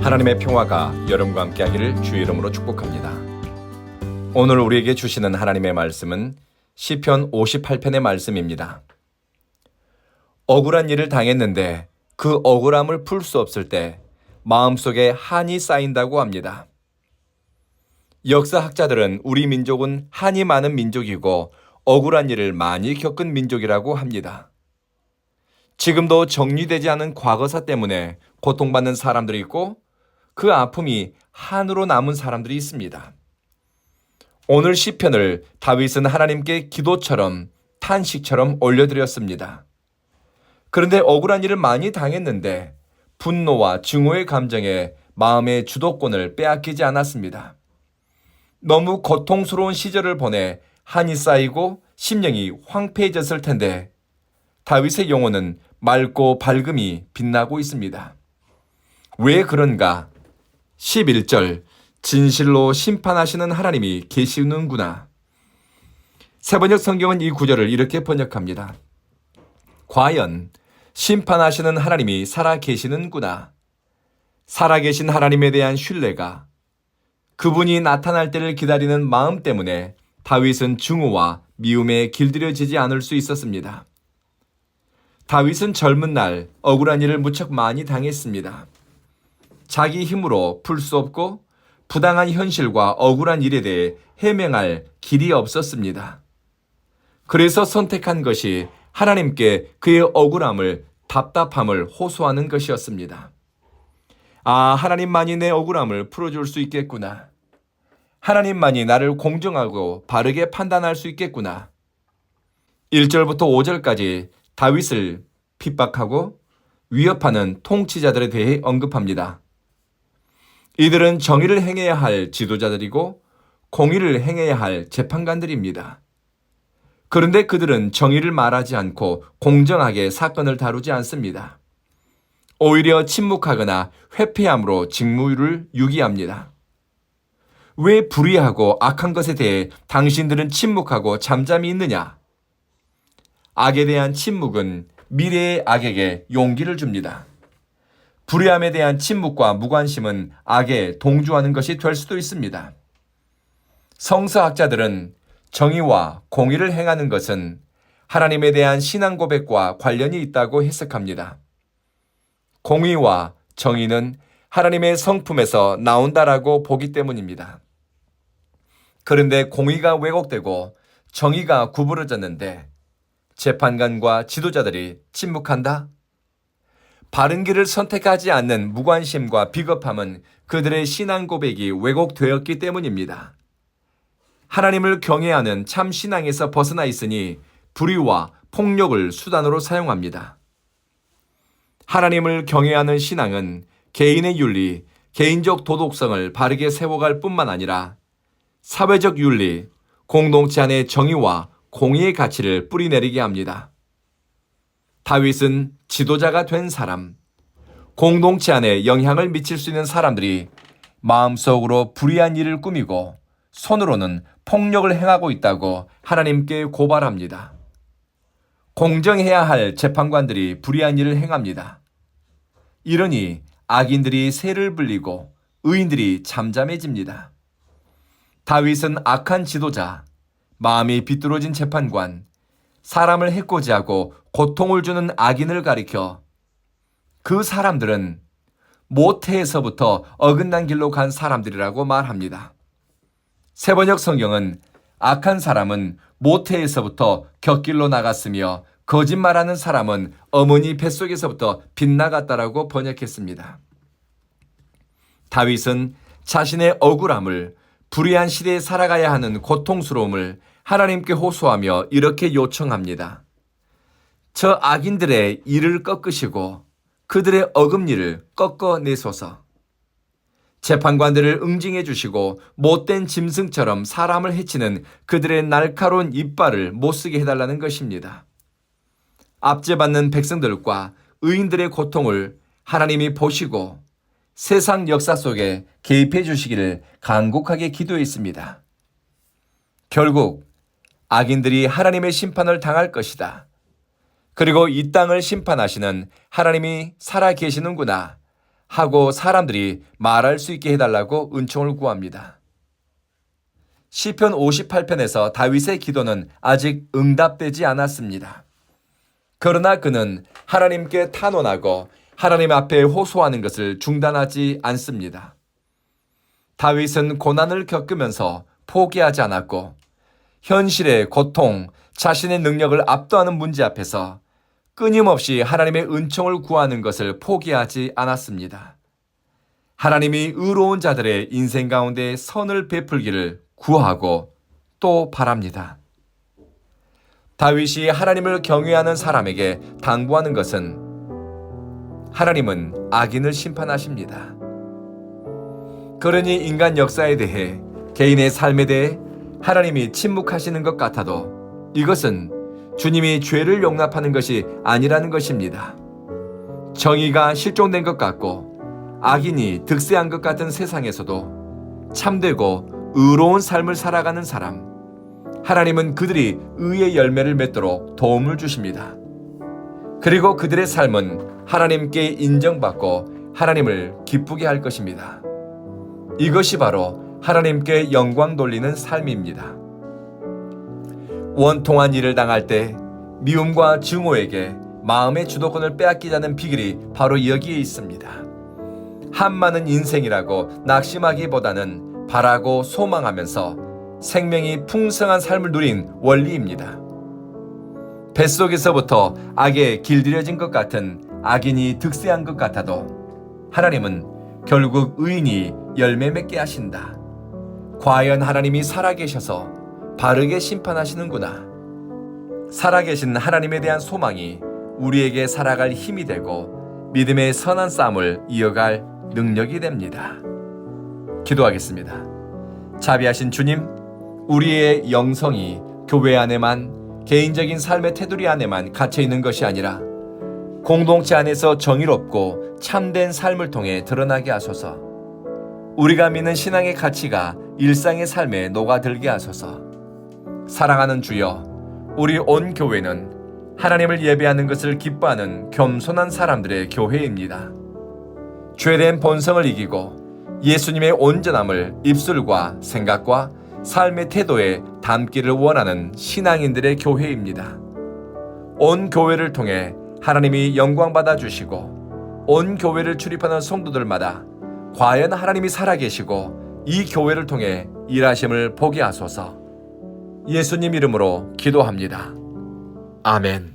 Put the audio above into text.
하나님의 평화가 여러분과 함께하기를 주의 이름으로 축복합니다. 오늘 우리에게 주시는 하나님의 말씀은 시편 58편의 말씀입니다. 억울한 일을 당했는데 그 억울함을 풀 수 없을 때 마음속에 한이 쌓인다고 합니다. 역사학자들은 우리 민족은 한이 많은 민족이고 억울한 일을 많이 겪은 민족이라고 합니다. 지금도 정리되지 않은 과거사 때문에 고통받는 사람들이 있고 그 아픔이 한으로 남은 사람들이 있습니다. 오늘 시편을 다윗은 하나님께 기도처럼 탄식처럼 올려드렸습니다. 그런데 억울한 일을 많이 당했는데 분노와 증오의 감정에 마음의 주도권을 빼앗기지 않았습니다. 너무 고통스러운 시절을 보내 한이 쌓이고 심령이 황폐해졌을 텐데 다윗의 영혼은 맑고 밝음이 빛나고 있습니다. 왜 그런가? 11절 진실로 심판하시는 하나님이 계시는구나. 새번역 성경은 이 구절을 이렇게 번역합니다. 과연 심판하시는 하나님이 살아계시는구나. 살아계신 하나님에 대한 신뢰가 그분이 나타날 때를 기다리는 마음 때문에 다윗은 증오와 미움에 길들여지지 않을 수 있었습니다. 다윗은 젊은 날 억울한 일을 무척 많이 당했습니다. 자기 힘으로 풀 수 없고 부당한 현실과 억울한 일에 대해 해명할 길이 없었습니다. 그래서 선택한 것이 하나님께 그의 억울함을, 답답함을 호소하는 것이었습니다. 아, 하나님만이 내 억울함을 풀어줄 수 있겠구나. 하나님만이 나를 공정하고 바르게 판단할 수 있겠구나. 1절부터 5절까지 다윗을 핍박하고 위협하는 통치자들에 대해 언급합니다. 이들은 정의를 행해야 할 지도자들이고 공의를 행해야 할 재판관들입니다. 그런데 그들은 정의를 말하지 않고 공정하게 사건을 다루지 않습니다. 오히려 침묵하거나 회피함으로 직무를 유기합니다. 왜 불의하고 악한 것에 대해 당신들은 침묵하고 잠잠히 있느냐? 악에 대한 침묵은 미래의 악에게 용기를 줍니다. 불의함에 대한 침묵과 무관심은 악에 동조하는 것이 될 수도 있습니다. 성서학자들은 정의와 공의를 행하는 것은 하나님에 대한 신앙 고백과 관련이 있다고 해석합니다. 공의와 정의는 하나님의 성품에서 나온다라고 보기 때문입니다. 그런데 공의가 왜곡되고 정의가 구부러졌는데 재판관과 지도자들이 침묵한다? 바른 길을 선택하지 않는 무관심과 비겁함은 그들의 신앙 고백이 왜곡되었기 때문입니다. 하나님을 경외하는 참 신앙에서 벗어나 있으니 불의와 폭력을 수단으로 사용합니다. 하나님을 경외하는 신앙은 개인의 윤리, 개인적 도덕성을 바르게 세워갈 뿐만 아니라 사회적 윤리, 공동체 안의 정의와 공의의 가치를 뿌리내리게 합니다. 다윗은 지도자가 된 사람, 공동체 안에 영향을 미칠 수 있는 사람들이 마음속으로 불의한 일을 꾸미고 손으로는 폭력을 행하고 있다고 하나님께 고발합니다. 공정해야 할 재판관들이 불의한 일을 행합니다. 이러니 악인들이 새를 불리고 의인들이 잠잠해집니다. 다윗은 악한 지도자, 마음이 비뚤어진 재판관, 사람을 해코지하고 고통을 주는 악인을 가리켜 그 사람들은 모태에서부터 어긋난 길로 간 사람들이라고 말합니다. 새번역 성경은 악한 사람은 모태에서부터 곁길로 나갔으며 거짓말하는 사람은 어머니 뱃속에서부터 빗나갔다라고 번역했습니다. 다윗은 자신의 억울함을, 불의한 시대에 살아가야 하는 고통스러움을 하나님께 호소하며 이렇게 요청합니다. 저 악인들의 일을 꺾으시고 그들의 어금니를 꺾어내소서. 재판관들을 응징해 주시고 못된 짐승처럼 사람을 해치는 그들의 날카로운 이빨을 못쓰게 해달라는 것입니다. 압제받는 백성들과 의인들의 고통을 하나님이 보시고 세상 역사 속에 개입해 주시기를 간곡하게 기도했습니다. 결국 악인들이 하나님의 심판을 당할 것이다. 그리고 이 땅을 심판하시는 하나님이 살아계시는구나. 하고 사람들이 말할 수 있게 해달라고 은총을 구합니다. 시편 58편에서 다윗의 기도는 아직 응답되지 않았습니다. 그러나 그는 하나님께 탄원하고 하나님 앞에 호소하는 것을 중단하지 않습니다. 다윗은 고난을 겪으면서 포기하지 않았고 현실의 고통, 자신의 능력을 압도하는 문제 앞에서 끊임없이 하나님의 은총을 구하는 것을 포기하지 않았습니다. 하나님이 의로운 자들의 인생 가운데 선을 베풀기를 구하고 또 바랍니다. 다윗이 하나님을 경외하는 사람에게 당부하는 것은 하나님은 악인을 심판하십니다. 그러니 인간 역사에 대해, 개인의 삶에 대해 하나님이 침묵하시는 것 같아도 이것은 주님이 죄를 용납하는 것이 아니라는 것입니다. 정의가 실종된 것 같고 악인이 득세한 것 같은 세상에서도 참되고 의로운 삶을 살아가는 사람, 하나님은 그들이 의의 열매를 맺도록 도움을 주십니다. 그리고 그들의 삶은 하나님께 인정받고 하나님을 기쁘게 할 것입니다. 이것이 바로 하나님께 영광 돌리는 삶입니다. 원통한 일을 당할 때 미움과 증오에게 마음의 주도권을 빼앗기자는 비결이 바로 여기에 있습니다. 한많은 인생이라고 낙심하기보다는 바라고 소망하면서 생명이 풍성한 삶을 누린 원리입니다. 뱃속에서부터 악에 길들여진 것 같은 악인이 득세한 것 같아도 하나님은 결국 의인이 열매 맺게 하신다. 과연 하나님이 살아계셔서 바르게 심판하시는구나. 살아계신 하나님에 대한 소망이 우리에게 살아갈 힘이 되고 믿음의 선한 싸움을 이어갈 능력이 됩니다. 기도하겠습니다. 자비하신 주님, 우리의 영성이 교회 안에만, 개인적인 삶의 테두리 안에만 갇혀 있는 것이 아니라 공동체 안에서 정의롭고 참된 삶을 통해 드러나게 하소서. 우리가 믿는 신앙의 가치가 일상의 삶에 녹아들게 하소서. 사랑하는 주여, 우리 온 교회는 하나님을 예배하는 것을 기뻐하는 겸손한 사람들의 교회입니다. 죄된 본성을 이기고 예수님의 온전함을 입술과 생각과 삶의 태도에 담기를 원하는 신앙인들의 교회입니다. 온 교회를 통해 하나님이 영광받아 주시고 온 교회를 출입하는 성도들마다 과연 하나님이 살아계시고 이 교회를 통해 일하심을 보게 하소서. 예수님 이름으로 기도합니다. 아멘.